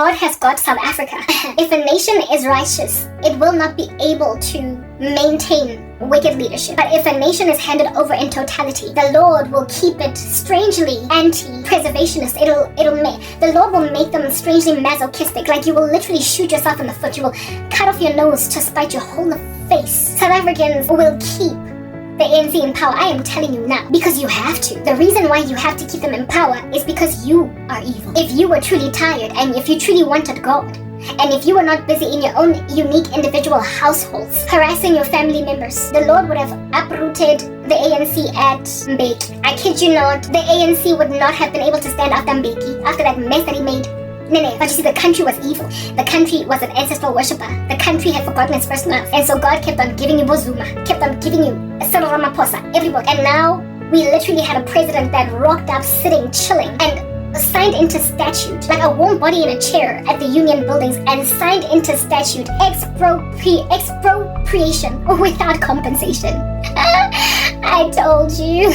God has got South Africa. If a nation is righteous, it will not be able to maintain wicked leadership. But if a nation is handed over in totality, the Lord will keep it strangely anti-preservationist. The Lord will make them strangely masochistic. Like you will literally shoot yourself in the foot. You will cut off your nose to spite your whole face. South Africans will keep the ANC in power. I am telling you now, because you have to. The reason why you have to keep them in power is because you are evil. If you were truly tired and if you truly wanted God, and if you were not busy in your own unique individual households, harassing your family members, the Lord would have uprooted the ANC at Mbeki. I kid you not, the ANC would not have been able to stand after Mbeki, after that mess that he made. No. But you see, the country was evil. The country was an ancestral worshipper. The country had forgotten its first love. And so God kept on giving you Bozuma, kept on giving you Cyril Ramaphosa, everybody. And now we literally had a president that rocked up, sitting, chilling, and signed into statute, like a warm body in a chair at the union buildings, and signed into statute expropriation without compensation. I told you.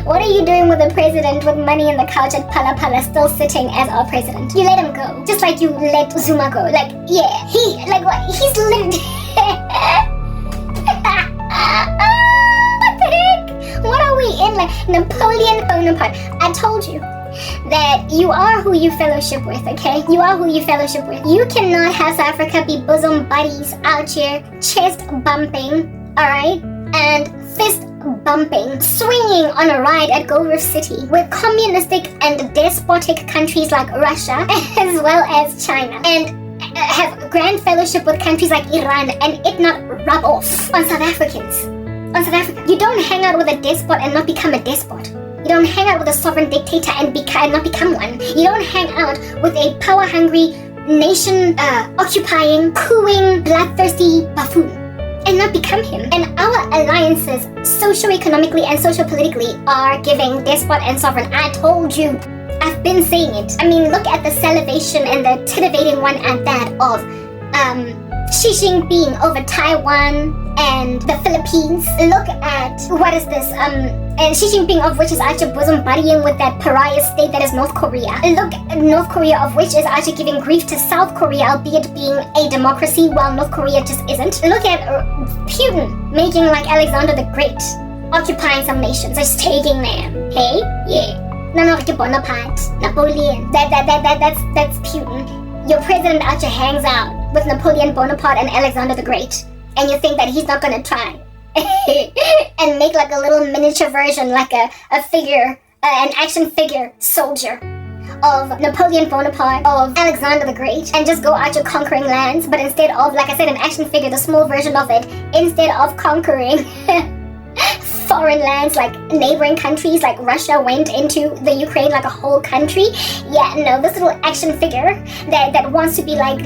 What are you doing with a president with money in the couch at Phala Phala still sitting as our president? You let him go. Just like you let Zuma go. Like, yeah, he's literally... What the heck? What are we in? Like, Napoleon Bonaparte. I told you that you are who you fellowship with, okay? You are who you fellowship with. You cannot have South Africa be bosom buddies out here, chest bumping, alright? And fist bumping, swinging on a ride at Gold Reef City with communistic and despotic countries like Russia as well as China, and have grand fellowship with countries like Iran, and it not rub off on South Africans. On South Africa, you don't hang out with a despot and not become a despot. You don't hang out with a sovereign dictator and not become one. You don't hang out with a power-hungry, nation-occupying, cooing, bloodthirsty buffoon and not become him. And our alliances, socio-economically and socio-politically, are giving despot and sovereign. I told you. I've been saying it. I mean, look at the salivation and the titivating one at that of Xi Jinping over Taiwan and the Philippines. Look at, what is this? And Xi Jinping, of which is actually bosom buddying with that pariah state that is North Korea. Look at North Korea, of which is actually giving grief to South Korea, albeit being a democracy, while North Korea just isn't. Look at Putin making like Alexander the Great, occupying some nations, just taking them. Hey, yeah. No, Bonaparte, Napoleon. That's Putin. Your president actually hangs out with Napoleon Bonaparte and Alexander the Great, and you think that he's not gonna try and make like a little miniature version, like a figure, an action figure soldier of Napoleon Bonaparte, of Alexander the Great, and just go out your conquering lands, but instead of, like I said, an action figure, the small version of it, instead of conquering foreign lands like neighboring countries, like Russia went into the Ukraine like a whole country. Yeah, no, this little action figure that wants to be like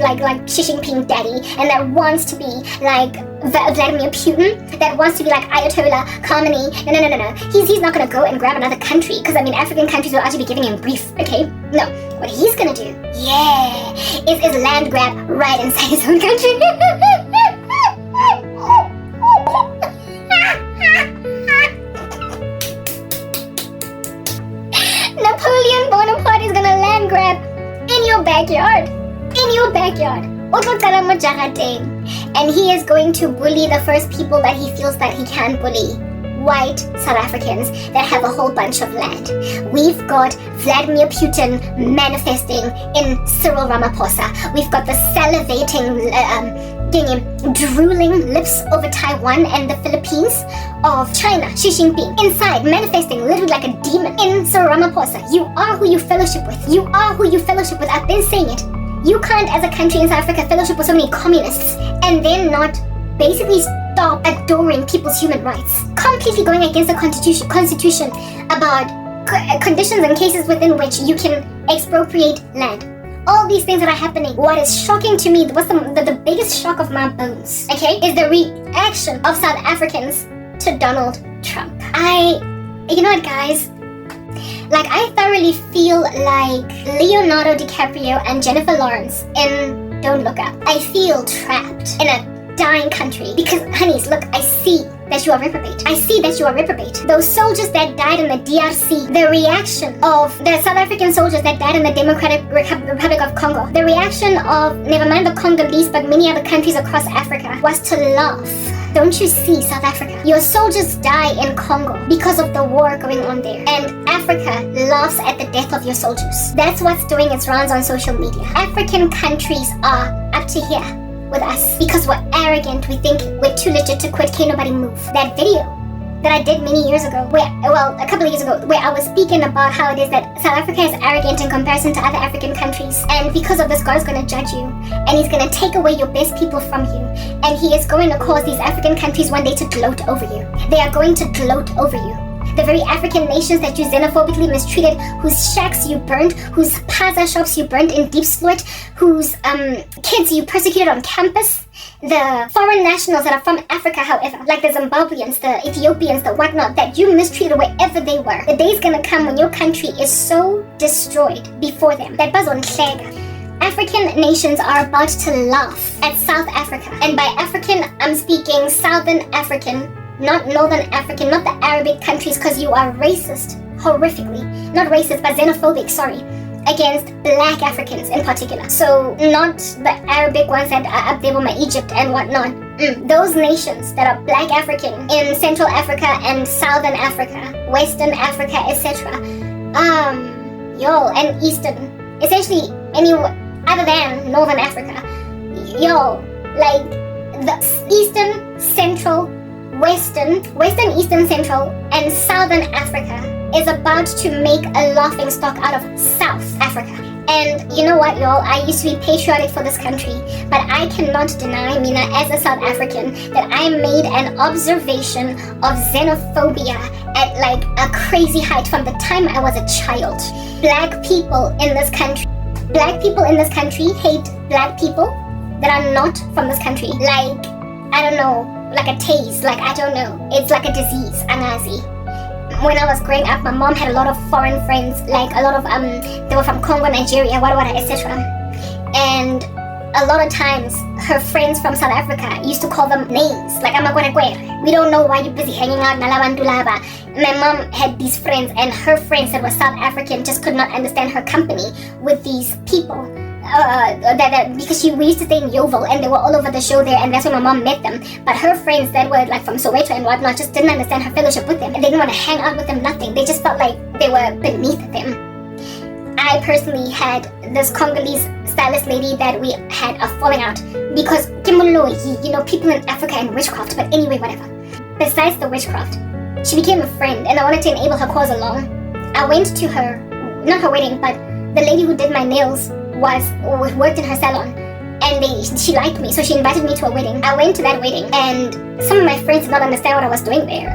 Xi Jinping daddy, and that wants to be like Vladimir Putin, that wants to be like Ayatollah Khamenei. No. He's not gonna go and grab another country, because I mean African countries will actually be giving him grief, okay? No, what he's gonna do, yeah, is land grab right inside his own country. Napoleon Bonaparte is gonna land grab in your backyard. In your backyard. And he is going to bully the first people that he feels that he can bully. White South Africans that have a whole bunch of land. We've got Vladimir Putin manifesting in Cyril Ramaphosa. We've got the salivating, drooling lips over Taiwan and the Philippines of China, Xi Jinping, inside, manifesting literally like a demon in Cyril Ramaphosa. You are who you fellowship with. You are who you fellowship with. I've been saying it. You can't, as a country in South Africa, fellowship with so many communists and then not basically stop adoring people's human rights. Completely going against the constitution about conditions and cases within which you can expropriate land. All these things that are happening. What is shocking to me, what's the biggest shock of my bones, okay, is the reaction of South Africans to Donald Trump. You know what, guys? Like, I thoroughly feel like Leonardo DiCaprio and Jennifer Lawrence in Don't Look Up. I feel trapped in a dying country because, honeys, look, I see that you are reprobate. I see that you are reprobate. Those soldiers that died in the DRC, the reaction of the South African soldiers that died in the Democratic Republic of Congo, the reaction of, never mind the Congolese, but many other countries across Africa, was to laugh. Don't you see, South Africa? Your soldiers die in Congo because of the war going on there. And Africa laughs at the death of your soldiers. That's what's doing its rounds on social media. African countries are up to here with us because we're arrogant. We think we're too legit to quit. Can't nobody move. That video that I did many years ago, a couple of years ago, where I was speaking about how it is that South Africa is arrogant in comparison to other African countries, and because of this, God is going to judge you, and He's going to take away your best people from you, and He is going to cause these African countries one day to gloat over you. They are going to gloat over you. The very African nations that you xenophobically mistreated, whose shacks you burned, whose paza shops you burned in Deep Sloot, whose kids you persecuted on campus, the foreign nationals that are from Africa, however, like the Zimbabweans, the Ethiopians, the whatnot, that you mistreated wherever they were. The day is gonna come when your country is so destroyed before them. That was on Klega. African nations are about to laugh at South Africa. And by African, I'm speaking Southern African, not Northern African, not the Arabic countries, because you are racist, horrifically. Not racist, but xenophobic, sorry, against black Africans in particular. So not the Arabic ones that are up there with my Egypt and whatnot. Those nations that are black African in Central Africa and Southern Africa, Western Africa, etc. And Eastern, essentially anywhere other than Northern Africa. Like the Eastern, Central, Western, Eastern, Central, and Southern Africa is about to make a laughing stock out of South Africa. And you know what, y'all? I used to be patriotic for this country, but I cannot deny, Mina, as a South African, that I made an observation of xenophobia at like a crazy height from the time I was a child. Black people in this country hate black people that are not from this country. Like, I don't know, like a taste, like I don't know. It's like a disease, anazi. When I was growing up, my mom had a lot of foreign friends, like a lot of they were from Congo, Nigeria, etc. And a lot of times her friends from South Africa used to call them names, like Amagwere. We don't know why you're busy hanging out Nalabandulaba. My mom had these friends, and her friends that were South African just could not understand her company with these people. Because we used to stay in Yeovil, and they were all over the show there, and that's where my mom met them. But her friends that were like from Soweto and whatnot just didn't understand her fellowship with them, and they didn't want to hang out with them, nothing. They just felt like they were beneath them. I personally had this Congolese stylist lady that we had a falling out because people in Africa and witchcraft. But anyway, whatever. Besides the witchcraft, she became a friend, and I wanted to enable her cause along. I went to her, not her wedding, but the lady who did my nails worked in her salon, and she liked me, so she invited me to a wedding. I went to that wedding, and some of my friends did not understand what I was doing there.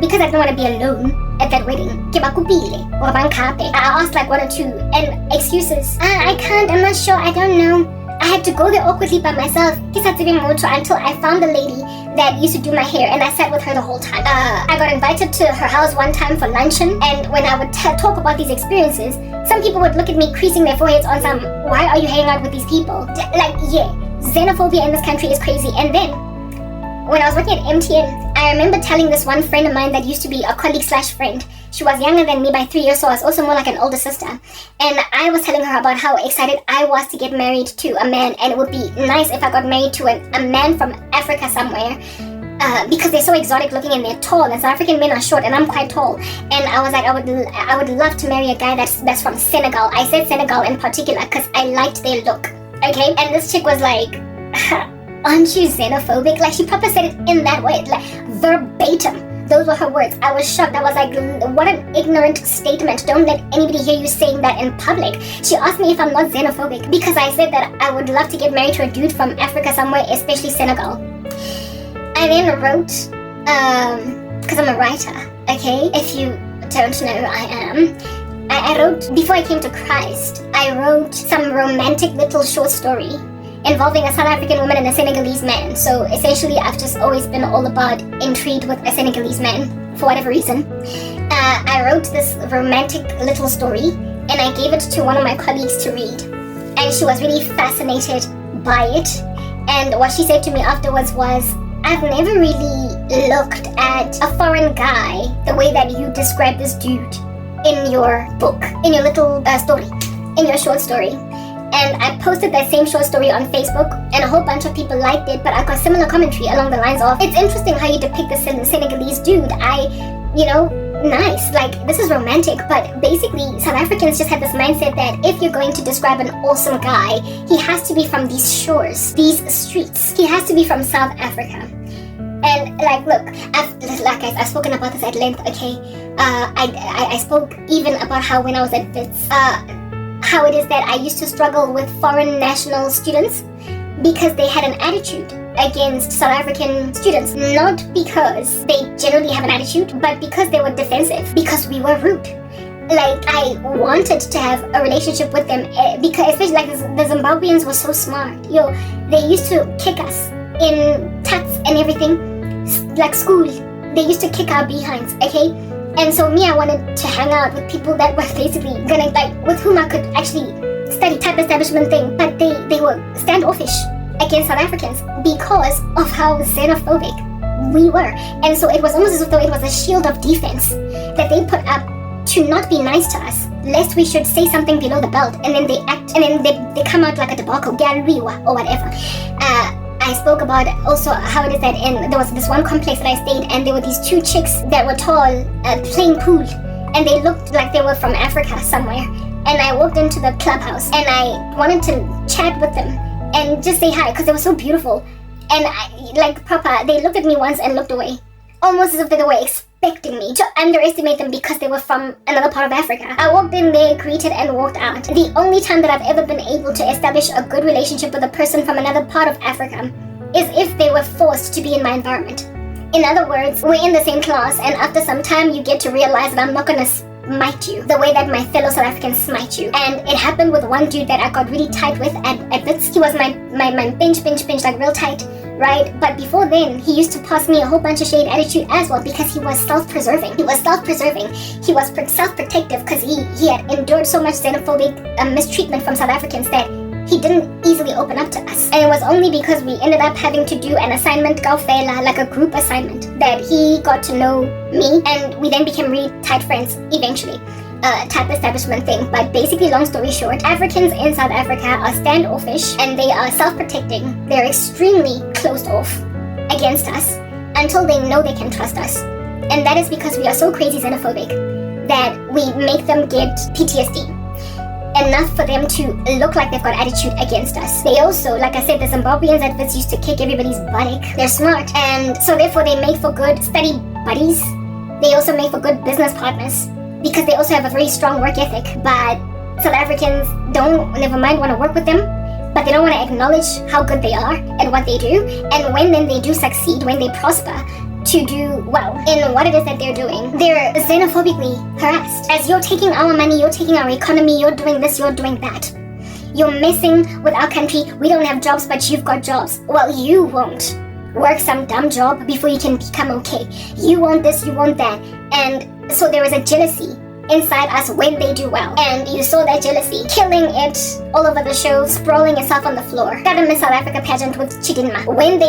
Because I didn't want to be alone at that wedding. I asked like one or two, and excuses. I can't, I'm not sure, I don't know. I had to go there awkwardly by myself until I found the lady that used to do my hair, and I sat with her the whole time. I got invited to her house one time for luncheon, and when I would talk about these experiences, some people would look at me creasing their foreheads on some, why are you hanging out with these people? Xenophobia in this country is crazy. And then, when I was working at MTN, I remember telling this one friend of mine that used to be a colleague/friend. She was younger than me by 3 years, so I was also more like an older sister. And I was telling her about how excited I was to get married to a man, and it would be nice if I got married to a man from Africa somewhere. Because they're so exotic looking and they're tall, and South African men are short, and I'm quite tall. And I was like, I would love to marry a guy that's from Senegal. I said Senegal in particular because I liked their look. Okay, and this chick was like, aren't you xenophobic? Like, she proper said it in that way, like verbatim. Those were her words. I was shocked. I was like, what an ignorant statement. Don't let anybody hear you saying that in public. She asked me if I'm not xenophobic because I said that I would love to get married to a dude from Africa somewhere, especially Senegal. I then wrote, because I'm a writer, okay? If you don't know who I am, I wrote, before I came to Christ, I wrote some romantic little short story involving a South African woman and a Senegalese man. So essentially, I've just always been all about intrigued with a Senegalese man, for whatever reason. I wrote this romantic little story, and I gave it to one of my colleagues to read. And she was really fascinated by it. And what she said to me afterwards was, I've never really looked at a foreign guy the way that you describe this dude in your book, in your little story, in your short story. And I posted that same short story on Facebook, and a whole bunch of people liked it, but I got similar commentary along the lines of, it's interesting how you depict the Senegalese dude. Nice, like, this is romantic, but basically South Africans just have this mindset that if you're going to describe an awesome guy, he has to be from these shores, these streets. He has to be from South Africa. And like, look, I've spoken about this at length, okay? I spoke even about how when I was at Wits, how it is that I used to struggle with foreign national students because they had an attitude against South African students. Not because they generally have an attitude, but because they were defensive, because we were rude. Like, I wanted to have a relationship with them because, especially like the Zimbabweans were so smart. They used to kick us in tuts and everything, like school. They used to kick our behinds, okay? And so I wanted to hang out with people that were basically gonna, like, with whom I could actually study type establishment thing, but they were standoffish against South Africans because of how xenophobic we were. And so it was almost as though it was a shield of defense that they put up to not be nice to us, lest we should say something below the belt, and then they act, and then they come out like a debacle, or whatever. I spoke about also how it is that there was this one complex that I stayed, and there were these two chicks that were tall playing pool, and they looked like they were from Africa somewhere. And I walked into the clubhouse, and I wanted to chat with them and just say hi because they were so beautiful. And they looked at me once and looked away, almost as if they were expecting me to underestimate them because they were from another part of Africa. I walked in there, greeted, and walked out. The only time that I've ever been able to establish a good relationship with a person from another part of Africa is if they were forced to be in my environment. In other words, we're in the same class, and after some time you get to realize that I'm not gonna smite you the way that my fellow South Africans smite you. And it happened with one dude that I got really tight with at Wits. He was my bench, like real tight, right? But before then, he used to pass me a whole bunch of shade attitude as well because he was self-preserving. He was self-protective because he had endured so much xenophobic mistreatment from South Africans that he didn't easily open up to us. And it was only because we ended up having to do an assignment, Gaufela, like a group assignment, that he got to know me, and we then became really tight friends eventually. Type establishment thing. But basically, long story short, Africans in South Africa are standoffish and they are self-protecting. They're extremely closed off against us until they know they can trust us. And that is because we are so crazy xenophobic that we make them get PTSD. Enough for them to look like they've got attitude against us. They also, like I said, the Zimbabweans at Wits used to kick everybody's buttock. They're smart, and so therefore they make for good study buddies. They also make for good business partners because they also have a very strong work ethic. But South Africans never mind want to work with them, but they don't want to acknowledge how good they are and what they do. And when then they do succeed, when they prosper, to do well in what it is that they're doing, they're xenophobically harassed. As you're taking our money, you're taking our economy, you're doing this, you're doing that. You're messing with our country. We don't have jobs, but you've got jobs. Well, you won't work some dumb job before you can become okay. You want this, you want that. And so there is a jealousy inside us when they do well. And you saw that jealousy killing it all over the show, sprawling itself on the floor. Got a Miss South Africa pageant with Chidinma. When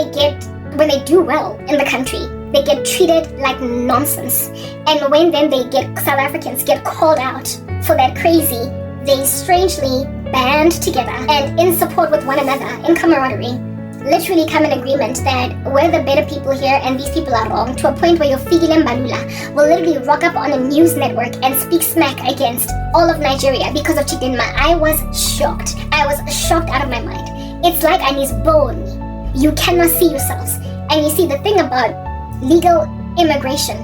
they do well in the country, they get treated like nonsense. And when then South Africans get called out for that crazy, they strangely band together and in support with one another, in camaraderie, literally come in agreement that we're the better people here and these people are wrong, to a point where your Figile Mbalula will literally rock up on a news network and speak smack against all of Nigeria because of Chidinma. I was shocked. I was shocked out of my mind. It's like I need bone. You cannot see yourselves. And you see, the thing about legal immigration,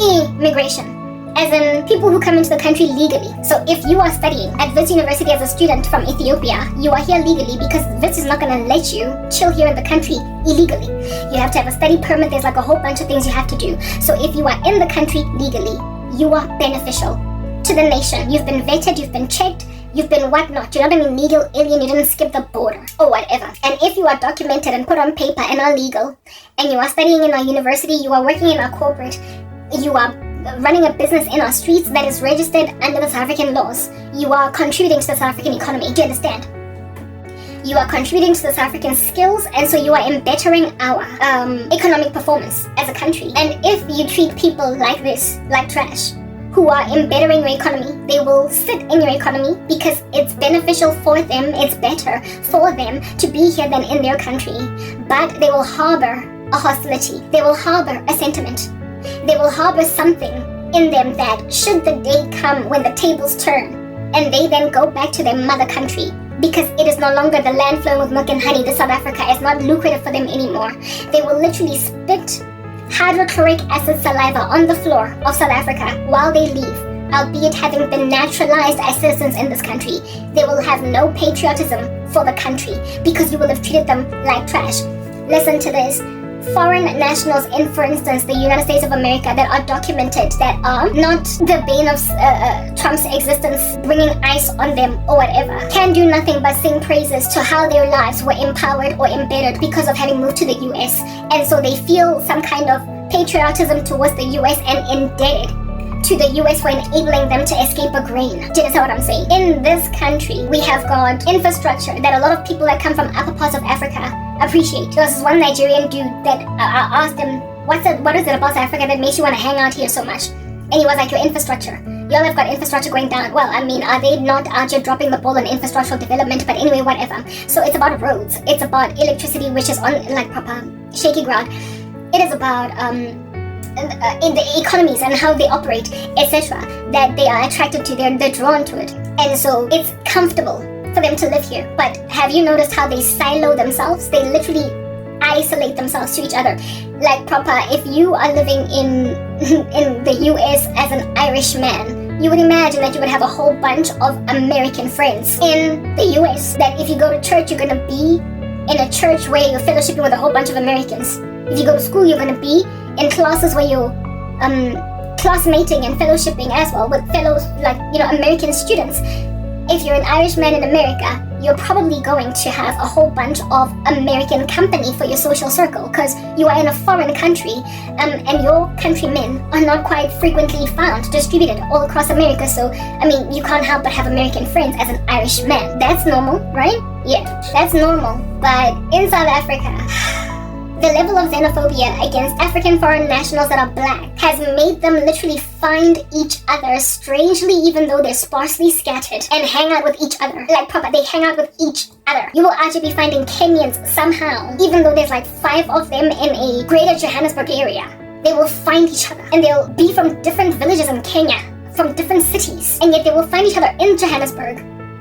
as in people who come into the country legally. So if you are studying at Wits University as a student from Ethiopia, you are here legally because Wits is not going to let you chill here in the country illegally. You have to have a study permit. There's like a whole bunch of things you have to do. So if you are in the country legally, you are beneficial to the nation. You've been vetted, you've been checked, you've been whatnot. You're not an illegal alien, you didn't skip the border or whatever. And if you are documented and put on paper and are legal, and you are studying in our university, you are working in our corporate, you are running a business in our streets that is registered under the South African laws, you are contributing to the South African economy. Do you understand? You are contributing to the South African skills, and so you are embettering our economic performance as a country. And if you treat people like this, like trash, who are embettering your economy, they will sit in your economy because it's beneficial for them, it's better for them to be here than in their country. But they will harbor a hostility, they will harbor a sentiment, they will harbor something in them that should the day come when the tables turn and they then go back to their mother country, because it is no longer the land flowing with milk and honey, the South Africa is not lucrative for them anymore. They will literally spit hydrochloric acid saliva on the floor of South Africa while they leave, albeit having been naturalized as citizens in this country. They will have no patriotism for the country because you will have treated them like trash. Listen to this. Foreign nationals in, for instance, the United States of America that are documented, that are not the bane of Trump's existence, bringing ice on them or whatever, can do nothing but sing praises to how their lives were empowered or embittered because of having moved to the US. And so they feel some kind of patriotism towards the US and indebted to the US for enabling them to escape a grain. Do you understand what I'm saying? In this country, we have got infrastructure that a lot of people that come from upper parts of Africa appreciate. There was this one Nigerian dude that I asked him, what is it about Africa that makes you want to hang out here so much? And he was like, your infrastructure. Y'all have got infrastructure going down. Well, I mean, are they not out here dropping the ball on infrastructural development? But anyway, whatever. So it's about roads. It's about electricity, which is on like proper shaky ground. It is about in the economies and how they operate, etc., that they are attracted to, they're drawn to it. And so it's comfortable for them to live here. But have you noticed how they silo themselves? They literally isolate themselves to each other. Like proper, if you are living in the US as an Irish man, you would imagine that you would have a whole bunch of American friends in the US, that if you go to church, you're going to be in a church where you're fellowshipping with a whole bunch of Americans. If you go to school, you're going to be in classes where you're classmating and fellowshipping as well with fellow, like, American students. If you're an Irish man in America, you're probably going to have a whole bunch of American company for your social circle, because you are in a foreign country, and your countrymen are not quite frequently found distributed all across America. So, I mean, you can't help but have American friends as an Irish man. That's normal, right? Yeah, that's normal. But in South Africa, the level of xenophobia against African foreign nationals that are black has made them literally find each other strangely, even though they're sparsely scattered, and hang out with each other. Like proper, they hang out with each other. You will actually be finding Kenyans somehow, even though there's like 5 of them in a greater Johannesburg area. They will find each other, and they'll be from different villages in Kenya, from different cities, and yet they will find each other in Johannesburg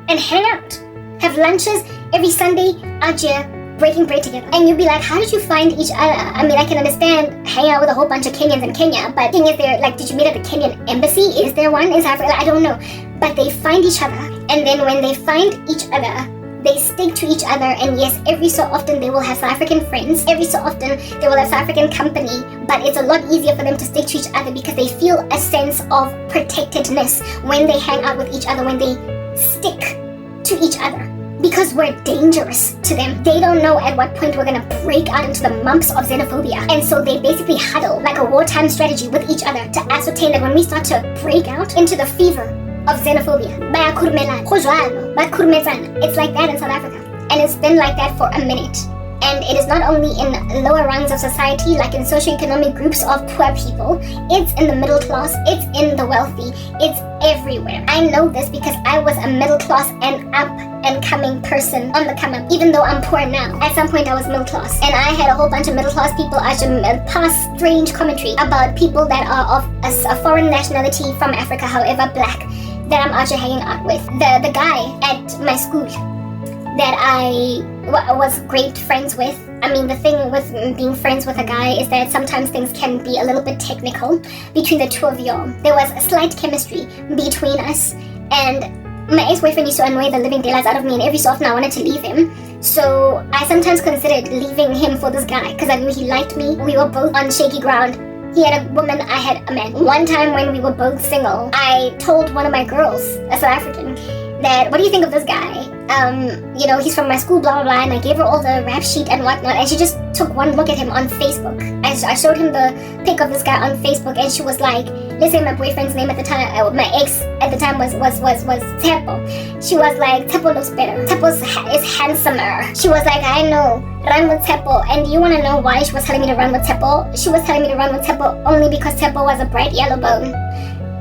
and hang out, have lunches every Sunday out here, breaking bread together. And you'd be like, how did you find each other? I mean, I can understand hanging out with a whole bunch of Kenyans in Kenya, but the thing is, did you meet at the Kenyan embassy? Is there one in South Africa? I don't know. But they find each other, and then when they find each other, they stick to each other. And yes, every so often they will have South African friends, every so often they will have South African company, but it's a lot easier for them to stick to each other because they feel a sense of protectedness when they hang out with each other, when they stick to each other. Because we're dangerous to them. They don't know at what point we're gonna break out into the mumps of xenophobia. And so they basically huddle like a wartime strategy with each other to ascertain that when we start to break out into the fever of xenophobia, it's like that in South Africa. And it's been like that for a minute. And it is not only in lower rungs of society, like in socioeconomic groups of poor people, it's in the middle class, it's in the wealthy, it's everywhere. I know this because I was a middle class and up and coming person on the come up, even though I'm poor now. At some point I was middle class, and I had a whole bunch of middle class people actually pass strange commentary about people that are of a foreign nationality from Africa, however black, that I'm actually hanging out with. The guy at my school that I was great friends with. I mean, the thing with being friends with a guy is that sometimes things can be a little bit technical between the two of y'all. There was a slight chemistry between us, and my ex-boyfriend used to annoy the living daylights out of me, and every so often I wanted to leave him. So I sometimes considered leaving him for this guy because I knew he liked me. We were both on shaky ground. He had a woman, I had a man. One time when we were both single, I told one of my girls, a South African, that, what do you think of this guy? He's from my school, blah, blah, blah, and I gave her all the rap sheet and whatnot, and she just took one look at him on Facebook. I showed him the pic of this guy on Facebook, and she was like, Let's say my boyfriend's name at the time, my ex at the time was Tepo. She was like, Tepo looks better. Tepo is handsomer. She was like, I know, run with Tepo. And you want to know why she was telling me to run with Tepo? She was telling me to run with Tepo only because Tepo was a bright yellow bone,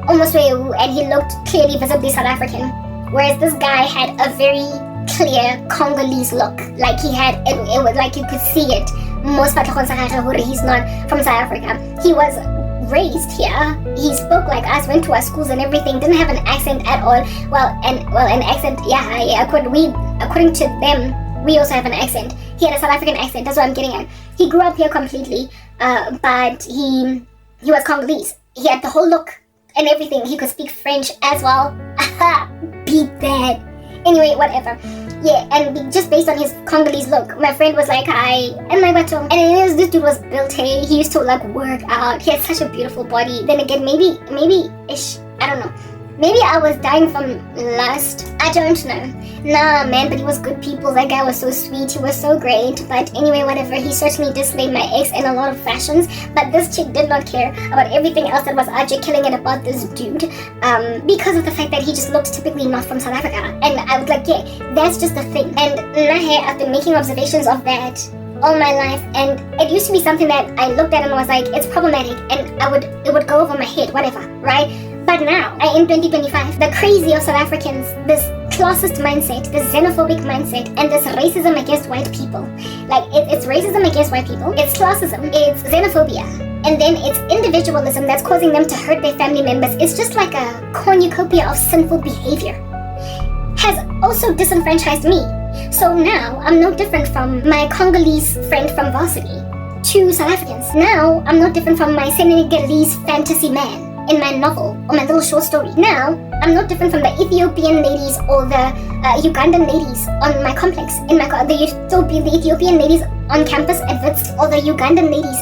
almost Weu, and he looked clearly visibly South African. Whereas this guy had a very clear Congolese look. Like he had, it was like you could see it. Most he's not from South Africa. He was raised here. He spoke like us, went to our schools and everything, didn't have an accent at all. An accent, according to them, we also have an accent. He had a South African accent, that's what I'm getting at. He grew up here completely, but he was Congolese. He had the whole look and everything. He could speak French as well. Beat that. Anyway, whatever. Yeah, and just based on his Congolese look, my friend was like, and this dude was built, hey, he used to like work out. He had such a beautiful body. Then again, maybe-ish, I don't know. Maybe I was dying from lust. I don't know. Nah, man, but he was good people. That guy was so sweet. He was so great. But anyway, whatever. He certainly displayed my ex in a lot of fashions. But this chick did not care about everything else that was RJ killing it about this dude. Because of the fact that he just looked typically not from South Africa. And I was like, yeah, that's just the thing. And I've been making observations of that all my life, and it used to be something that I looked at and was like, it's problematic, and it would go over my head, whatever, right? But now, in 2025, the crazy of South Africans, this classist mindset, this xenophobic mindset, and this racism against white people. Like, it's racism against white people, it's classism, it's xenophobia, and then it's individualism that's causing them to hurt their family members. It's just like a cornucopia of sinful behavior. Has also disenfranchised me. So now, I'm no different from my Congolese friend from varsity to South Africans. Now, I'm no different from my Senegalese fantasy man in my novel or my little short story. Now, I'm not different from the Ethiopian ladies or the Ugandan ladies on my complex, the Ethiopian ladies on campus at Wits, or the Ugandan ladies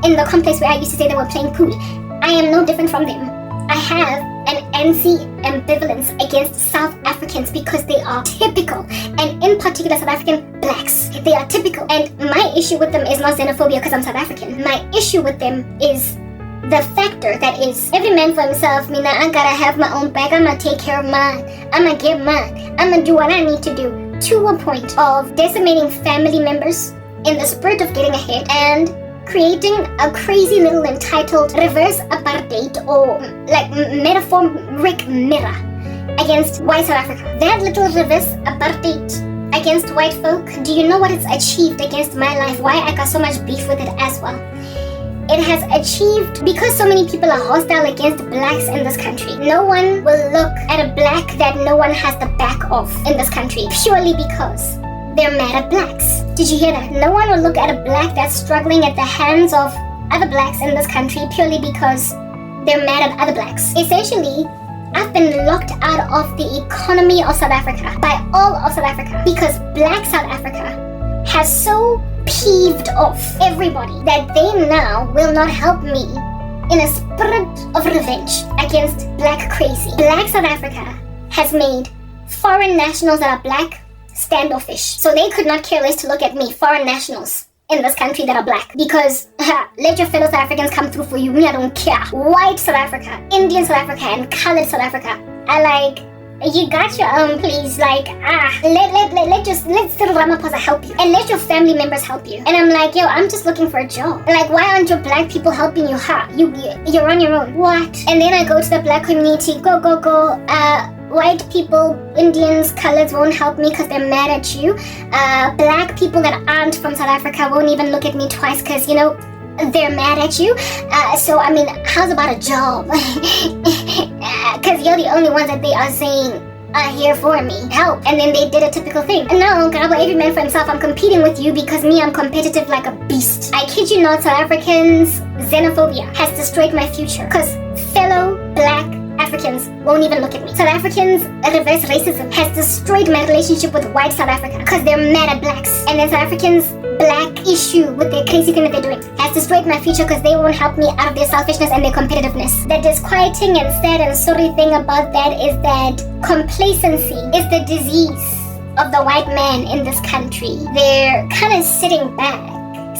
in the complex where I used to say they were playing pool. I am no different from them. I have an anti-ambivalence against South Africans because they are typical, and in particular South African blacks. They are typical, and my issue with them is not xenophobia because I'm South African. My issue with them is the factor that is every man for himself. I gotta have my own bag. I'm gonna take care of mine. I'm gonna get mine. I'm gonna do what I need to do, to a point of decimating family members in the spirit of getting ahead and creating a crazy little entitled reverse apartheid, or like metaphoric mirror against white South Africa. That little reverse apartheid against white folk, do you know what it's achieved against my life? Why I got so much beef with it as well? It has achieved, because so many people are hostile against blacks in this country. No one will look at a black that no one has the back of in this country, purely because they're mad at blacks. Did you hear that? No one will look at a black that's struggling at the hands of other blacks in this country purely because they're mad at other blacks. Essentially, I've been locked out of the economy of South Africa by all of South Africa because black South Africa has so peeved off everybody that they now will not help me in a spirit of revenge against black crazy. Black South Africa has made foreign nationals that are black standoffish. So they could not care less to look at me, foreign nationals in this country that are black, because let your fellow South Africans come through for you. Me, I don't care. White South Africa, Indian South Africa, and colored South Africa. I like, you got your own, please. Like, let Cyril Ramaphosa help you, and let your family members help you. And I'm like, yo, I'm just looking for a job. Like, why aren't your black people helping you? You're on your own. What? And then I go to the black community. Go. White people, Indians, coloreds won't help me because they're mad at you. Black people that aren't from South Africa won't even look at me twice because, they're mad at you. So, I mean, how's about a job? Because you're the only ones that they are saying are here for me. Help. And then they did a typical thing. No, Karabo, every man for himself. I'm competing with you because me, I'm competitive like a beast. I kid you not, South Africans' xenophobia has destroyed my future because fellow black Africans won't even look at me. South Africans' reverse racism has destroyed my relationship with white South Africa because they're mad at blacks. And then South Africans' black issue with their crazy thing that they're doing has destroyed my future because they won't help me out of their selfishness and their competitiveness. The disquieting and sad and sorry thing about that is that complacency is the disease of the white man in this country. They're kind of sitting back,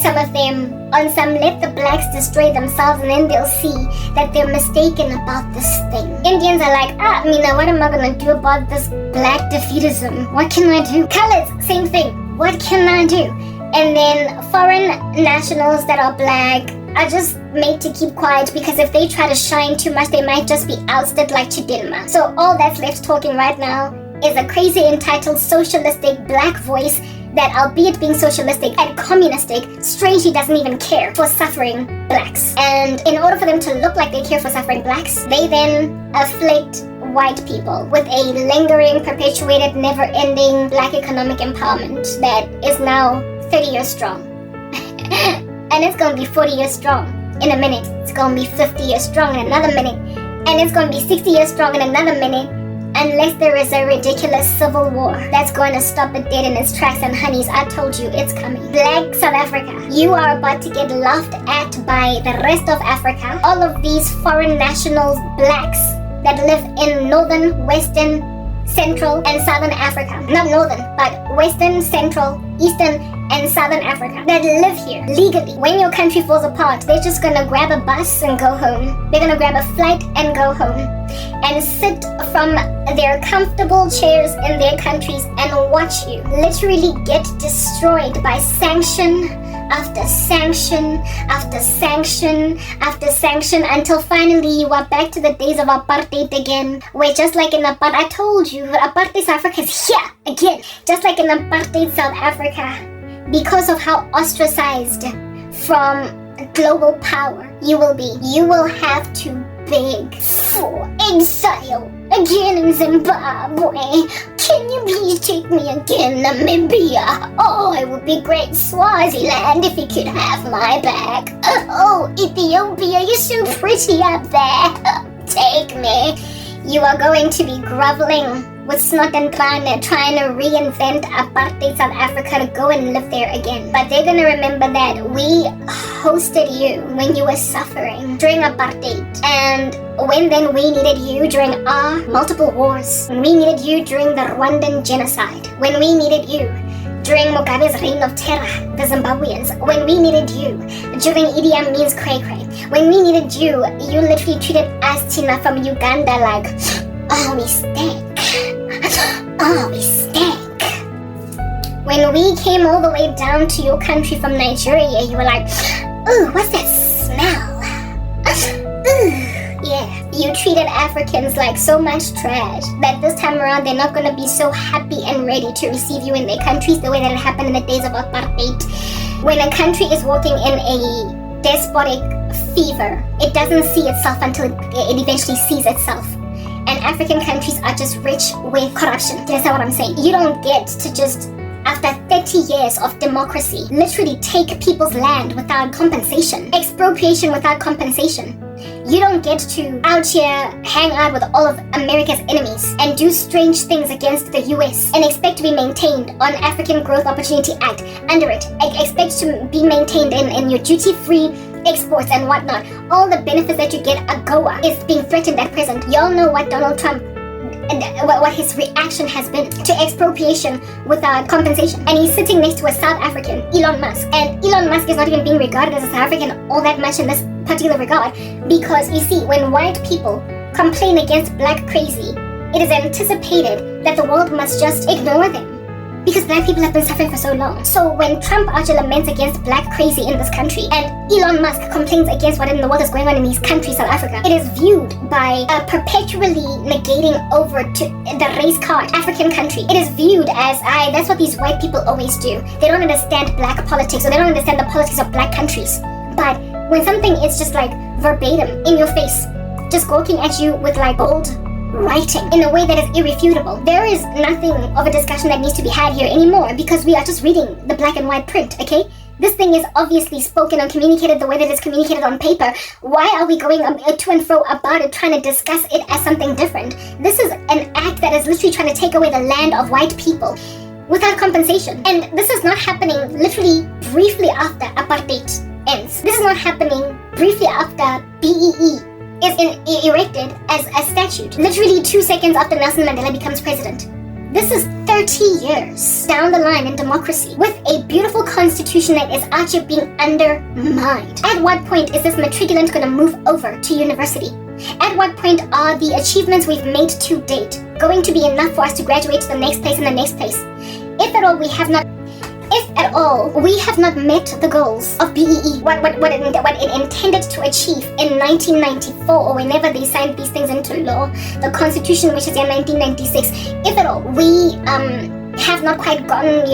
some of them on some let the blacks destroy themselves, and then they'll see that they're mistaken about this thing. Indians are like, Mina, what am I gonna do about this black defeatism? What can I do? Colors, same thing. What can I do? And then foreign nationals that are black are just made to keep quiet, because if they try to shine too much, they might just be ousted like Chidinma. So all that's left talking right now is a crazy entitled socialistic black voice that, albeit being socialistic and communistic, strangely doesn't even care for suffering blacks. And in order for them to look like they care for suffering blacks, they then afflict white people with a lingering, perpetuated, never-ending black economic empowerment that is now 30 years strong. And it's going to be 40 years strong in a minute. It's going to be 50 years strong in another minute. And it's going to be 60 years strong in another minute. Unless there is a ridiculous civil war that's going to stop it dead in its tracks. And honeys, I told you, it's coming. Black South Africa, you are about to get laughed at by the rest of Africa. All of these foreign nationals, blacks, that live in northern, western, central, and southern Africa. Not northern, but western, central, eastern, and southern Africa that live here legally. When your country falls apart, they're just gonna grab a bus and go home. They're gonna grab a flight and go home and sit from their comfortable chairs in their countries and watch you literally get destroyed by sanction after sanction after sanction after sanction, until finally you are back to the days of apartheid again, where just like in apartheid, I told you, apartheid South Africa is here again. Just like in apartheid South Africa, because of how ostracized from global power you will be, you will have to beg for exile again in Zimbabwe. Can you please take me again, Namibia? Oh, it would be great, Swaziland, if you could have my back. Oh, Ethiopia, you're so pretty up there. Take me. You are going to be groveling with snot and trying to reinvent apartheid South Africa to go and live there again. But they're gonna remember that we hosted you when you were suffering during apartheid, and when then we needed you during our multiple wars, when we needed you during the Rwandan genocide, when we needed you during Mugabe's reign of terror, the Zimbabweans, when we needed you during Idi Amin's cray-cray, when we needed you, you literally treated us, Tina, from Uganda like, oh, we stink. Oh, we stink. When we came all the way down to your country from Nigeria, you were like, ooh, what's that smell? Ooh, yeah. You treated Africans like so much trash that this time around they're not going to be so happy and ready to receive you in their countries the way that it happened in the days of apartheid. When a country is walking in a despotic fever, it doesn't see itself until it eventually sees itself. And African countries are just rich with corruption. Do you understand what I'm saying? You don't get to just, after 30 years of democracy, literally take people's land without compensation. Expropriation without compensation. You don't get to out here hang out with all of America's enemies and do strange things against the US and expect to be maintained on African Growth Opportunity Act under it. Expect to be maintained in your duty-free exports and whatnot. All the benefits that you get at Goa is being threatened at present. Y'all know what Donald Trump and what his reaction has been to expropriation without compensation. And he's sitting next to a South African, Elon Musk. And Elon Musk is not even being regarded as a South African all that much in this particular regard, because you see, when white people complain against black crazy, it is anticipated that the world must just ignore them, because black people have been suffering for so long. So when Trump actually laments against black crazy in this country, and Elon Musk complains against what in the world is going on in these countries, South Africa, it is viewed by a perpetually negating over to the race card African country. It is viewed as, that's what these white people always do. They don't understand black politics, or they don't understand the politics of black countries. But when something is just like verbatim in your face, just gawking at you with like bold writing in a way that is irrefutable, there is nothing of a discussion that needs to be had here anymore, because we are just reading the black and white print, okay? This thing is obviously spoken and communicated the way that it's communicated on paper. Why are we going to and fro about it, trying to discuss it as something different? This is an act that is literally trying to take away the land of white people without compensation. And this is not happening literally briefly after apartheid ends. This is not happening briefly after BEE is erected as a statute. Literally 2 seconds after Nelson Mandela becomes president. This is 30 years down the line in democracy with a beautiful constitution that is actually being undermined. At what point is this matriculant going to move over to university? At what point are the achievements we've made to date going to be enough for us to graduate to the next place and the next place? If at all we have not met the goals of BEE, what it intended to achieve in 1994 or whenever they signed these things into law, the Constitution, which is in 1996, if at all we have not quite gotten,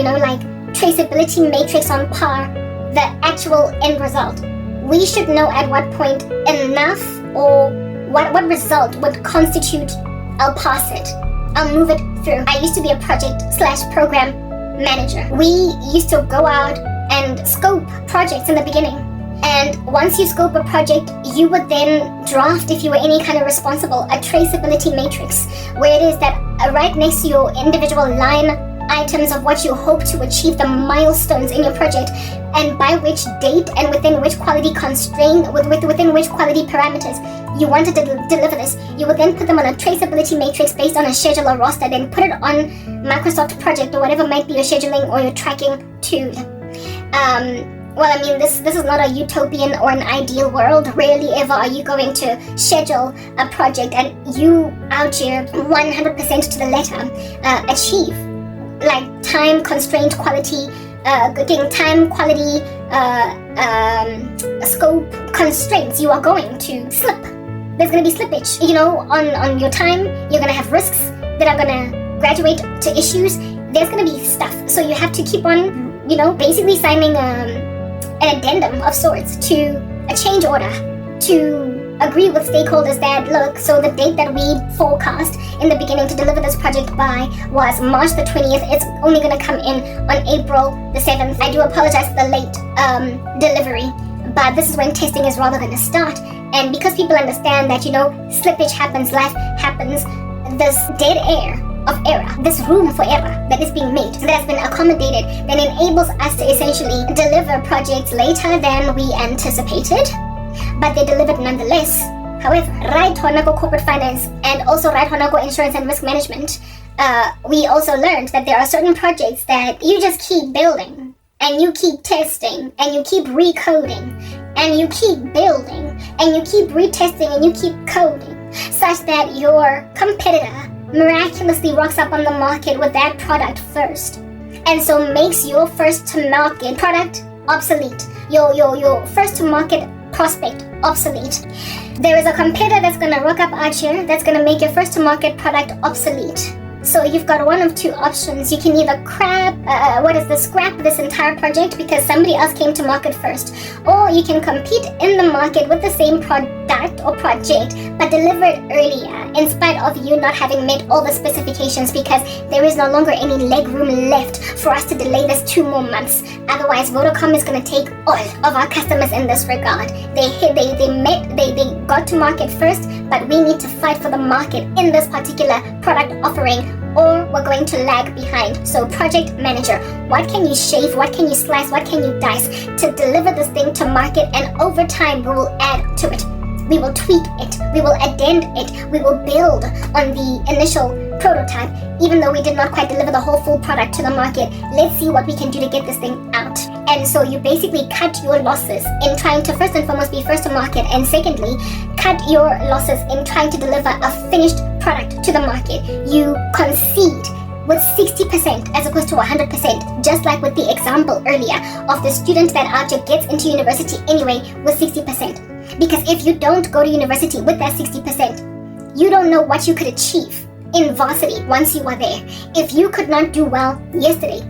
traceability matrix on par, the actual end result, we should know at what point enough or what result would constitute, I'll pass it, I'll move it through. I used to be a project/program manager. We used to go out and scope projects in the beginning. And once you scope a project, you would then draft, if you were any kind of responsible, a traceability matrix where it is that right next to your individual line items of what you hope to achieve, the milestones in your project, and by which date and within which quality constraint, within which quality parameters you wanted to deliver this, you would then put them on a traceability matrix based on a schedule or roster, then put it on Microsoft Project or whatever might be your scheduling or your tracking tool. This is not a utopian or an ideal world. Rarely ever are you going to schedule a project and you out here 100% to the letter achieve like time constraint quality, getting time quality scope constraints. You are going to slip. There's going to be slippage, on your time. You're going to have risks that are going to graduate to issues. There's going to be stuff. So you have to keep on, basically signing an addendum of sorts to a change order to agree with stakeholders that, look, so the date that we forecast in the beginning to deliver this project by was March the 20th. It's only going to come in on April the 7th. I do apologize for the late delivery, but this is when testing is rather going to start. And because people understand that, slippage happens, life happens, this dead air of error, this room for error that is being made, that has been accommodated, that enables us to essentially deliver projects later than we anticipated, but they delivered nonetheless. However, right Honako corporate finance and also right Honako insurance and risk management, we also learned that there are certain projects that you just keep building and you keep testing and you keep recoding and you keep building and you keep retesting and you keep coding such that your competitor miraculously rocks up on the market with that product first, and so makes your first to market product obsolete, your first to market prospect obsolete. There is a competitor that's going to rock up out here that's going to make your first to market product obsolete. So you've got one of two options. You can either scrap this entire project because somebody else came to market first, or you can compete in the market with the same product or project but deliver it earlier in spite of you not having met all the specifications, because there is no longer any leg room left for us to delay this 2 more months. Otherwise, Vodacom is going to take all of our customers in this regard. They got to market first, but we need to fight for the market in this particular product offering, or we're going to lag behind. So project manager, what can you shave, what can you slice, what can you dice to deliver this thing to market, and over time we will add to it. We will tweak it, we will addend it, we will build on the initial prototype. Even though we did not quite deliver the whole full product to the market, let's see what we can do to get this thing out. And so you basically cut your losses in trying to first and foremost be first to market, and secondly, cut your losses in trying to deliver a finished product to the market. You concede with 60% as opposed to 100%, just like with the example earlier of the student that actually gets into university anyway with 60%. Because if you don't go to university with that 60%, you don't know what you could achieve in varsity once you are there. If you could not do well yesterday,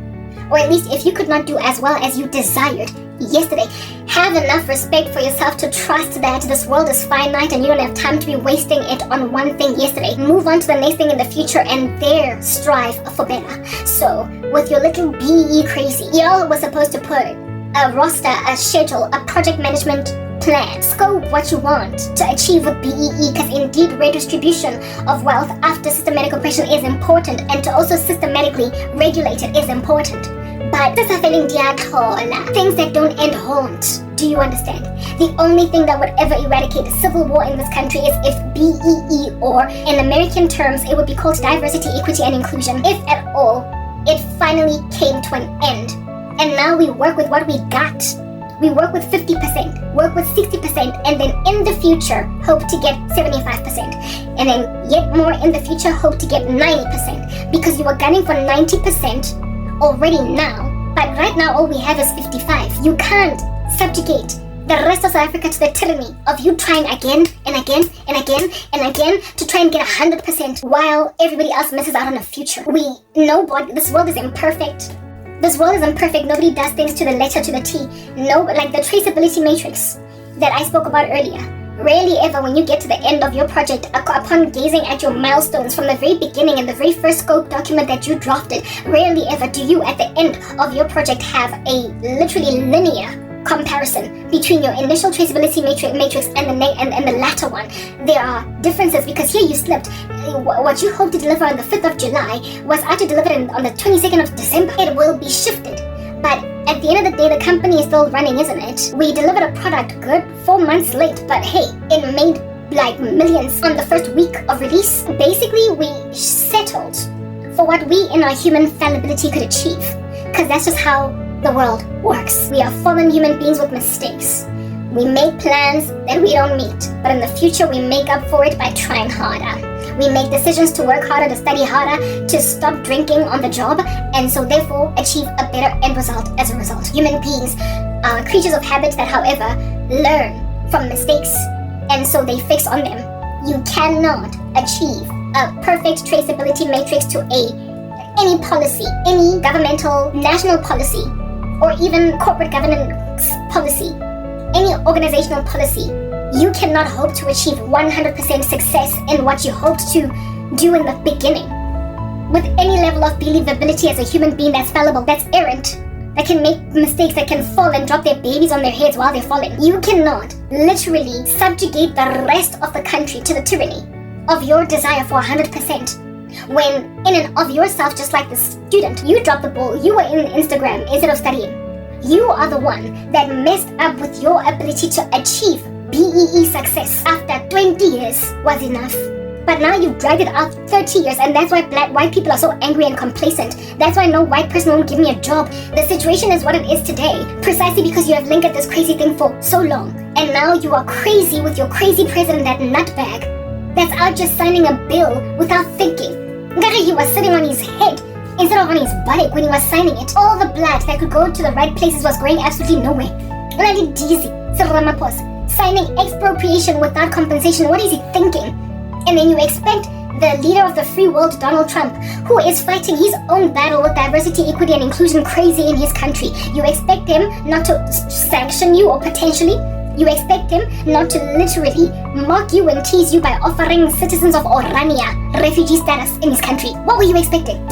or at least if you could not do as well as you desired yesterday, have enough respect for yourself to trust that this world is finite and you don't have time to be wasting it on one thing yesterday. Move on to the next thing in the future and there strive for better. So with your little BE crazy, y'all was supposed to put a roster, a schedule, a project management plan, scope what you want to achieve with BEE, because indeed redistribution of wealth after systematic oppression is important, and to also systematically regulate it is important. But things that don't end haunt. Do you understand? The only thing that would ever eradicate civil war in this country is if BEE, or in American terms, it would be called diversity, equity, and inclusion, if at all, it finally came to an end. And now we work with what we got. We work with 50%, work with 60%, and then in the future, hope to get 75%. And then yet more in the future, hope to get 90%. Because you are gunning for 90% already now, but right now all we have is 55. You can't subjugate the rest of South Africa to the tyranny of you trying again and again and again and again to try and get 100% while everybody else misses out on a future. We know this world is imperfect. This world is imperfect. Nobody does things to the letter, to the T. No, like the traceability matrix that I spoke about earlier. Rarely ever when you get to the end of your project, upon gazing at your milestones from the very beginning and the very first scope document that you drafted, rarely ever do you at the end of your project have a literally linear comparison between your initial traceability matrix and the latter one. There are differences because here you slipped. What you hoped to deliver on the 5th of July was actually delivered on the 22nd of December. It will be shifted. But at the end of the day, the company is still running, isn't it? We delivered a product good 4 months late, but hey, it made like millions on the first week of release. Basically, we settled for what we in our human fallibility could achieve, because that's just how the world works. We are fallen human beings with mistakes. We make plans that we don't meet, but in the future we make up for it by trying harder. We make decisions to work harder, to study harder, to stop drinking on the job, and so therefore achieve a better end result as a result. Human beings are creatures of habit that, however, learn from mistakes, and so they fix on them. You cannot achieve a perfect traceability matrix to any policy, any governmental, national policy, or even corporate governance policy, any organizational policy. You cannot hope to achieve 100% success in what you hoped to do in the beginning. With any level of believability as a human being that's fallible, that's errant, that can make mistakes, that can fall and drop their babies on their heads while they're falling. You cannot literally subjugate the rest of the country to the tyranny of your desire for 100%. When in and of yourself, just like the student, you dropped the ball, you were in Instagram instead of studying. You are the one that messed up with your ability to achieve BEE success after 20 years was enough. But now you've dragged it out 30 years, and that's why white people are so angry and complacent. That's why no white person won't give me a job. The situation is what it is today, precisely because you have lingered this crazy thing for so long. And now you are crazy with your crazy president, that nutbag, that's out just signing a bill without thinking. He was sitting on his head instead of on his buttock when he was signing it. All the blood that could go to the right places was going absolutely nowhere. Bloody Dizzy, signing expropriation without compensation. What is he thinking? And then you expect the leader of the free world, Donald Trump, who is fighting his own battle with diversity, equity, and inclusion crazy in his country. You expect him not to sanction you, or potentially you expect him not to literally mock you and tease you by offering citizens of Orania refugee status in his country. What were you expecting?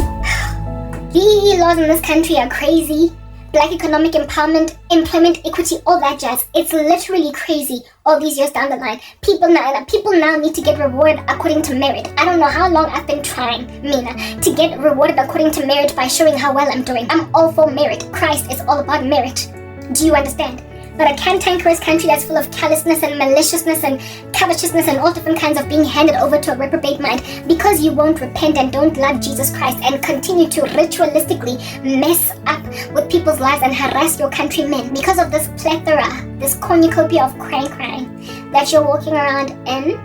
BEE laws in this country are crazy. Black economic empowerment, employment equity, all that jazz. It's literally crazy all these years down the line. People now need to get rewarded according to merit. I don't know how long I've been trying, Mina, to get rewarded according to merit by showing how well I'm doing. I'm all for merit. Christ is all about merit. Do you understand? But a cantankerous country that's full of callousness and maliciousness and covetousness and all different kinds of being handed over to a reprobate mind because you won't repent and don't love Jesus Christ and continue to ritualistically mess up with people's lives and harass your countrymen because of this plethora, this cornucopia of crime that you're walking around in.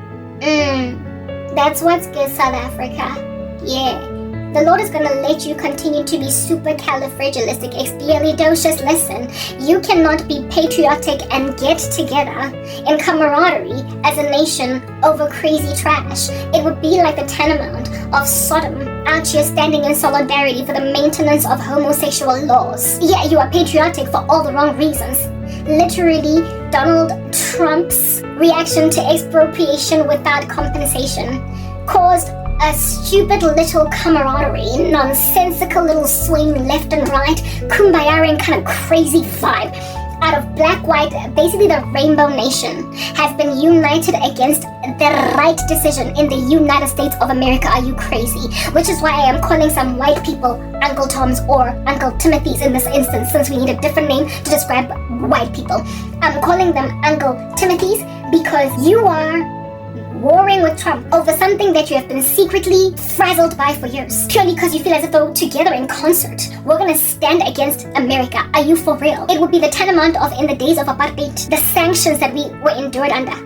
That's what's good, South Africa. Yeah. The Lord is going to let you continue to be supercalifragilisticexpialidocious. Listen, you cannot be patriotic and get together in camaraderie as a nation over crazy trash. It would be like the tantamount of Sodom out here standing in solidarity for the maintenance of homosexual laws. Yeah, you are patriotic for all the wrong reasons. Literally, Donald Trump's reaction to expropriation without compensation caused a stupid little camaraderie, nonsensical little swing left and right, kumbaya kind of crazy vibe out of black, white, basically the rainbow nation has been united against the right decision in the United States of America. Are you crazy? Which is why I am calling some white people Uncle Toms or Uncle Timothys in this instance, since we need a different name to describe white people. I'm calling them Uncle Timothys because you are warring with Trump over something that you have been secretly frazzled by for years, purely because you feel as if though together in concert we're gonna stand against America. Are you for real? It would be the tantamount of, in the days of apartheid, the sanctions that we were endured under.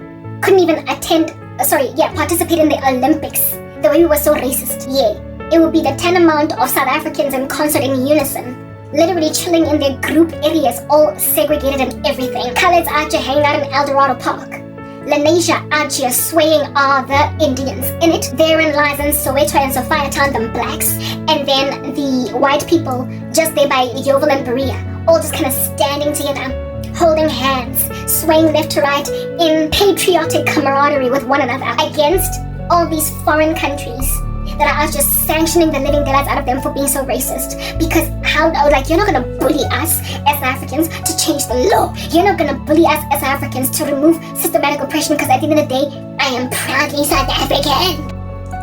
Couldn't even participate in the Olympics, the way we were so racist. Yeah, it would be the tantamount of South Africans in concert in unison, literally chilling in their group areas, all segregated and everything. Khaleds out here hanging out in Eldorado Park. Lenasia out here swaying are the Indians in it. Therein lies in Soweto and Sophiatown them blacks, and then the white people just there by Yeovil and Berea, all just kind of standing together, holding hands, swaying left to right in patriotic camaraderie with one another against all these foreign countries that are out just sanctioning the living daylights out of them for being so racist. Because you're not gonna bully us as Africans to change the law. You're not gonna bully us as Africans to remove systematic oppression, because at the end of the day, I am proudly South African.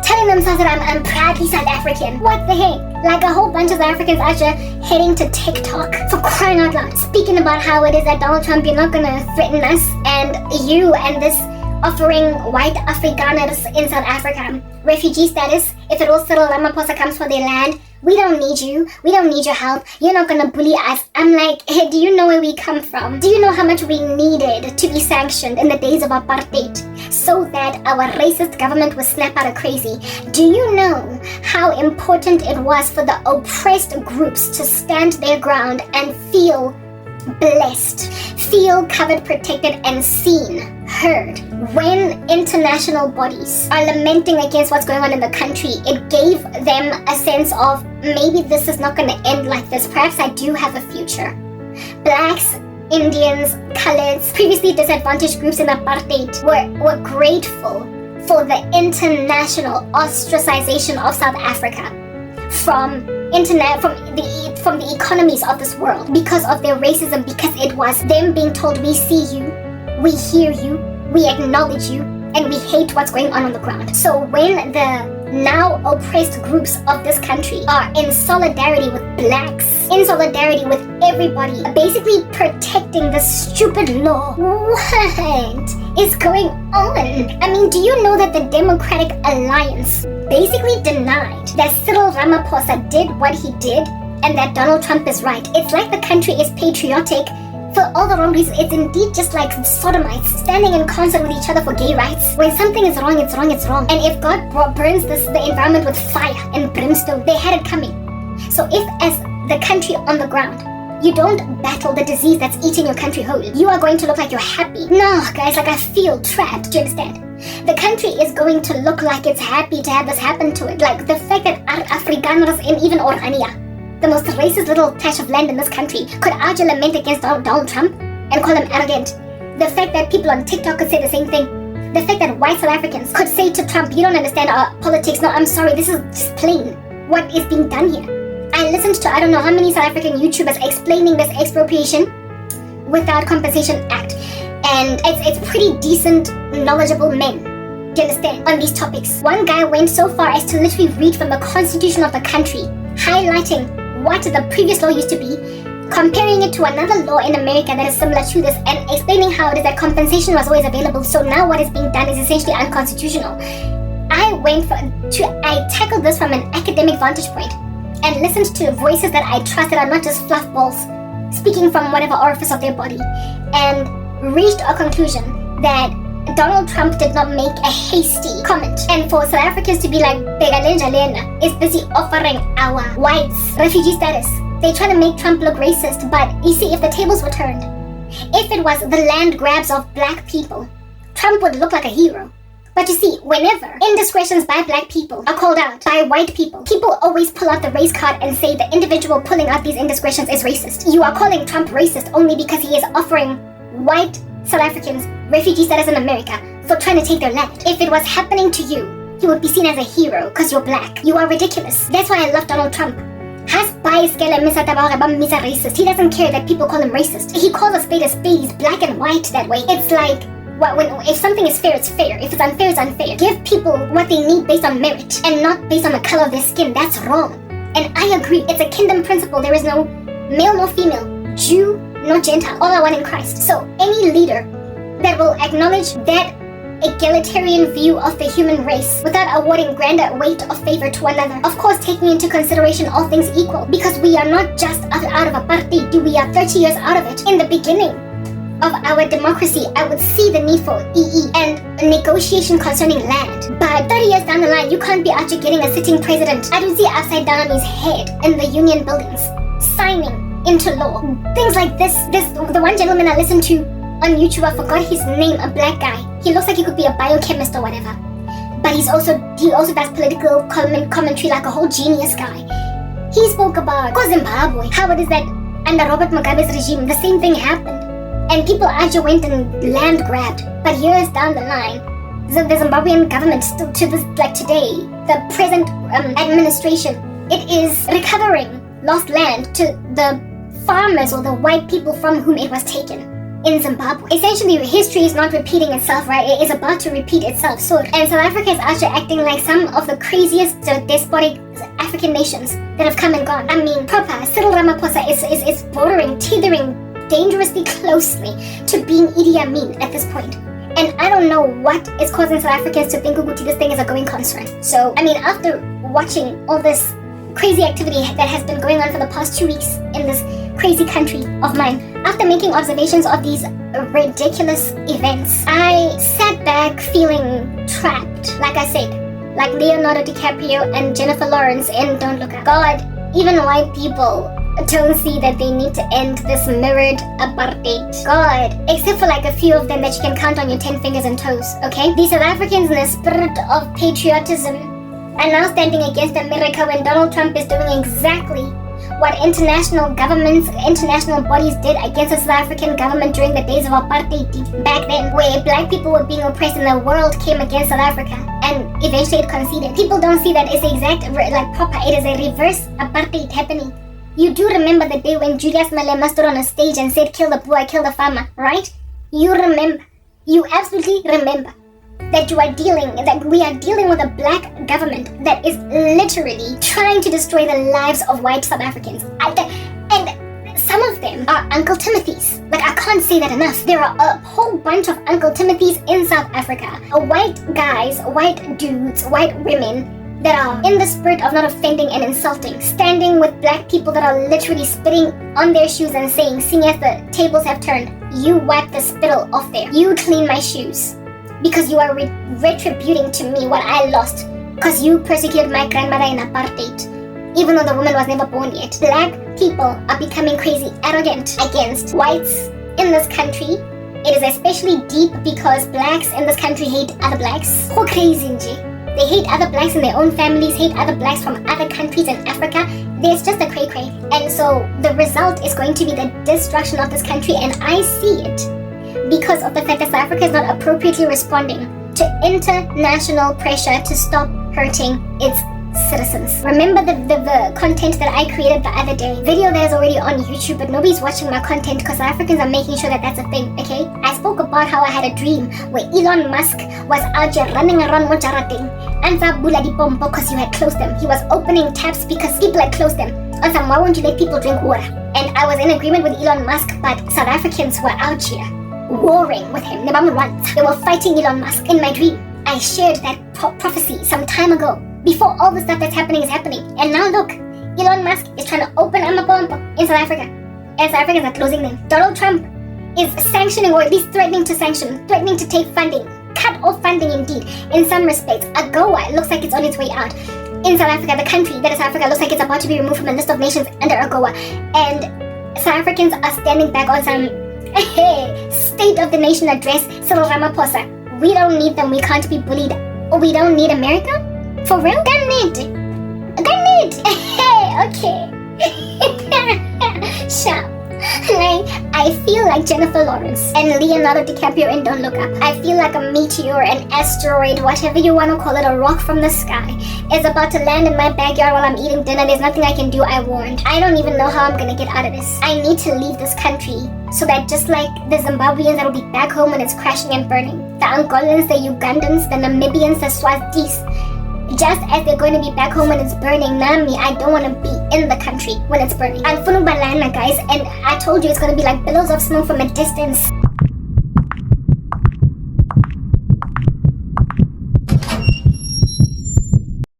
Telling themselves that I'm proudly South African. What the heck? Like a whole bunch of Africans out here heading to TikTok for crying out loud, speaking about how it is that Donald Trump, you're not gonna threaten us, and you and this offering white Afrikaners in South Africa refugee status. If it all Cyril Ramaphosa comes for their land, we don't need you. We don't need your help. You're not gonna bully us. I'm like, hey, do you know where we come from? Do you know how much we needed to be sanctioned in the days of apartheid so that our racist government would snap out of crazy? Do you know how important it was for the oppressed groups to stand their ground and feel blessed, feel covered, protected, and seen, heard? When international bodies are lamenting against what's going on in the country, it gave them a sense of, maybe this is not going to end like this. Perhaps I do have a future. Blacks, Indians, coloreds, previously disadvantaged groups in apartheid were grateful for the international ostracization of South Africa from the economies of this world because of their racism, because it was them being told, we see you, we hear you, we acknowledge you, and we hate what's going on the ground. So when the now oppressed groups of this country are in solidarity with blacks, in solidarity with everybody, basically protecting the stupid law, what is going on? I mean, do you know that the Democratic Alliance basically denied that Cyril Ramaphosa did what he did and that Donald Trump is right? It's like the country is patriotic for all the wrong reasons. It's indeed just like sodomites standing in concert with each other for gay rights. When something is wrong, it's wrong, it's wrong. And if God burns the environment with fire and brimstone, they had it coming. So if, as the country on the ground, you don't battle the disease that's eating your country whole, you are going to look like you're happy. No, guys, like I feel trapped. Do you understand? The country is going to look like it's happy to have this happen to it. Like the fact that Afrikaners and even Orania, the most racist little patch of land in this country, could argue lament against Donald Trump and call him arrogant. The fact that people on TikTok could say the same thing. The fact that white South Africans could say to Trump, you don't understand our politics. No, I'm sorry, this is just plain what is being done here. I listened to I don't know how many South African YouTubers explaining this expropriation without compensation act. And it's pretty decent, knowledgeable men, do you understand, on these topics. One guy went so far as to literally read from the constitution of the country, highlighting what the previous law used to be, comparing it to another law in America that is similar to this, and explaining how it is that compensation was always available, so now what is being done is essentially unconstitutional. I tackled this from an academic vantage point and listened to voices that I trust that are not just fluff balls speaking from whatever orifice of their body, and reached a conclusion that Donald Trump did not make a hasty comment. And for South Africans to be like, Begalenja Lena is busy offering our whites refugee status. They try to make Trump look racist, but you see, if the tables were turned, if it was the land grabs of black people, Trump would look like a hero. But you see, whenever indiscretions by black people are called out by white people always pull out the race card and say the individual pulling out these indiscretions is racist. You are calling Trump racist only because he is offering white South Africans refugee status in America for trying to take their land. If it was happening to you, you would be seen as a hero because you're black. You are ridiculous. That's why I love Donald Trump. Racist. He doesn't care that people call him racist. He calls a spade. He's black and white that way. It's like if something is fair, it's fair. If it's unfair, it's unfair. Give people what they need based on merit and not based on the color of their skin. That's wrong. And I agree. It's a kingdom principle. There is no male nor female, Jew nor Gentile. All are one in Christ. So any leader that will acknowledge that egalitarian view of the human race without awarding grander weight or favor to another, of course taking into consideration all things equal, because we are not just out of apartheid, we are 30 years out of it. In the beginning of our democracy, I would see the need for EE and negotiation concerning land. But 30 years down the line, you can't be out here getting a sitting president. I don't see upside down on his head in the union buildings, signing into law. Things like this, the one gentleman I listened to on YouTube, I forgot his name, a black guy. He looks like he could be a biochemist or whatever. But he also does political commentary like a whole genius guy. He spoke about Zimbabwe, how it is that under Robert Mugabe's regime, the same thing happened. And people actually went and land grabbed. But years down the line, the Zimbabwean government, still to this, like today, the present administration, it is recovering lost land to the farmers or the white people from whom it was taken in Zimbabwe. Essentially, history is not repeating itself, right? It is about to repeat itself. So, and South Africa is actually acting like some of the craziest despotic African nations that have come and gone. I mean, proper Cyril Ramaphosa is bordering, teetering dangerously closely to being Idi Amin at this point. And I don't know what is causing South Africans to think Uguti this thing is a going concern. So, I mean, after watching all this crazy activity that has been going on for the past 2 weeks in this crazy country of mine, after making observations of these ridiculous events, I sat back feeling trapped, like I said, like Leonardo DiCaprio and Jennifer Lawrence in Don't Look Up. God, even white people don't see that they need to end this mirrored apartheid. God, except for like a few of them that you can count on your 10 fingers and toes, okay? These South Africans in the spirit of patriotism are now standing against America when Donald Trump is doing exactly what international governments, international bodies did against the South African government during the days of apartheid back then, where black people were being oppressed and the world came against South Africa and eventually it conceded. People don't see that it's exact, like proper, it is a reverse apartheid happening. You do remember the day when Julius Malema stood on a stage and said, kill the boy, kill the farmer, right? You remember. You absolutely remember that we are dealing with a black government that is literally trying to destroy the lives of white South Africans. And some of them are Uncle Timothys. Like, I can't say that enough. There are a whole bunch of Uncle Timothys in South Africa. White guys, white dudes, white women that are in the spirit of not offending and insulting, standing with black people that are literally spitting on their shoes and saying, seeing as the tables have turned, you wipe the spittle off there. You clean my shoes. Because you are retributing to me what I lost. Because you persecuted my grandmother in apartheid. Even though the woman was never born yet. Black people are becoming crazy arrogant against whites in this country. It is especially deep because blacks in this country hate other blacks. Who crazy, nje? They hate other blacks in their own families, hate other blacks from other countries in Africa. There's just a cray-cray. And so the result is going to be the destruction of this country, and I see it because of the fact that South Africa is not appropriately responding to international pressure to stop hurting its citizens. Remember the content that I created the other day? Video that is already on YouTube, but nobody's watching my content because South Africans are making sure that that's a thing, okay? I spoke about how I had a dream where Elon Musk was out here running around Mojarating and Zabula di Pompo because you had closed them. He was opening taps because people had closed them. On some, why won't you let people drink water? And I was in agreement with Elon Musk, but South Africans were out here warring with him. They were fighting Elon Musk. In my dream, I shared that prophecy some time ago, before all the stuff that's happening is happening. And now look, Elon Musk is trying to open Amapompo in South Africa, and South Africans are closing them. Donald Trump is sanctioning, or at least threatening to sanction, threatening to take funding, cut off funding indeed, in some respects. AGOA looks like it's on its way out. In South Africa, the country that is South Africa looks like it's about to be removed from the list of nations under AGOA. And South Africans are standing back on some State of the Nation address. Cyril Ramaphosa, we don't need them, we can't be bullied. Oh, we don't need America? For real? Gun need. Hey, okay. Sure. Like, I feel like Jennifer Lawrence and Leonardo DiCaprio in Don't Look Up. I feel like a meteor, an asteroid, whatever you want to call it, a rock from the sky, is about to land in my backyard while I'm eating dinner. There's nothing I can do, I warned. I don't even know how I'm gonna get out of this. I need to leave this country so that just like the Zimbabweans that will be back home when it's crashing and burning, the Angolans, the Ugandans, the Namibians, the Swazis, just as they're going to be back home when it's burning, Nami, I don't want to be in the country when it's burning. I'm Funubalana, guys, and I told you it's going to be like billows of smoke from a distance.